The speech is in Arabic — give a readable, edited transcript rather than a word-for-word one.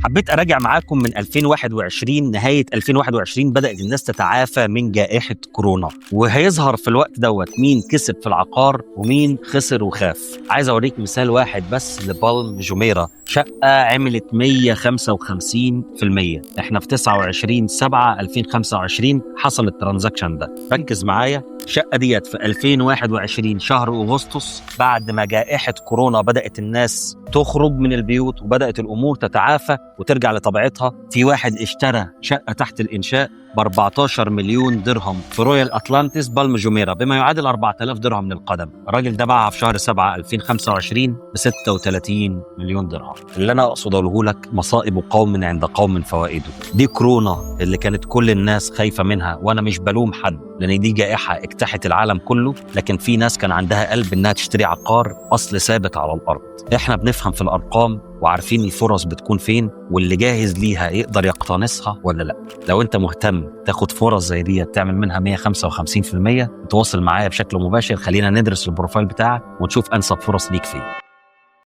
حبيت أراجع معاكم من 2021. نهاية 2021 بدأت الناس تتعافى من جائحة كورونا، وهيظهر في الوقت دوت مين كسب في العقار ومين خسر وخاف. عايز أوريك مثال واحد بس لبالم جميرة، شقة عملت 155%. احنا في 29/7/2025 حصل الترانزاكشن ده. ركز معايا، الشقة ديت في 2021 شهر أغسطس، بعد ما جائحة كورونا بدأت الناس تخرج من البيوت وبدأت الأمور تتعافى وترجع لطبيعتها. في واحد اشترى شقة تحت الإنشاء ب 14 مليون درهم في رويال أتلانتس بالم جميرة، بما يعادل 4000 درهم من القدم. الراجل ده باعها في شهر 7/2025 ب 36 مليون درهم. اللي أنا أقصد أقوله لك، مصائب قوم عند قوم فوائده. دي كورونا اللي كانت كل الناس خايفة منها، وأنا مش بلوم حد لأن دي جائحة اجتاحت العالم كله، لكن في ناس كان عندها قلب إنها تشتري عقار أصل ثابت على الأرض. إحنا بنفهم في الأرقام وعارفين الفرص بتكون فين، واللي جاهز ليها يقدر يقتنصها ولا لا. لو انت مهتم تاخد فرص زي دي تعمل منها 155%، تواصل معايا بشكل مباشر. خلينا ندرس البروفايل بتاعك ونشوف انسب فرص ليك فين.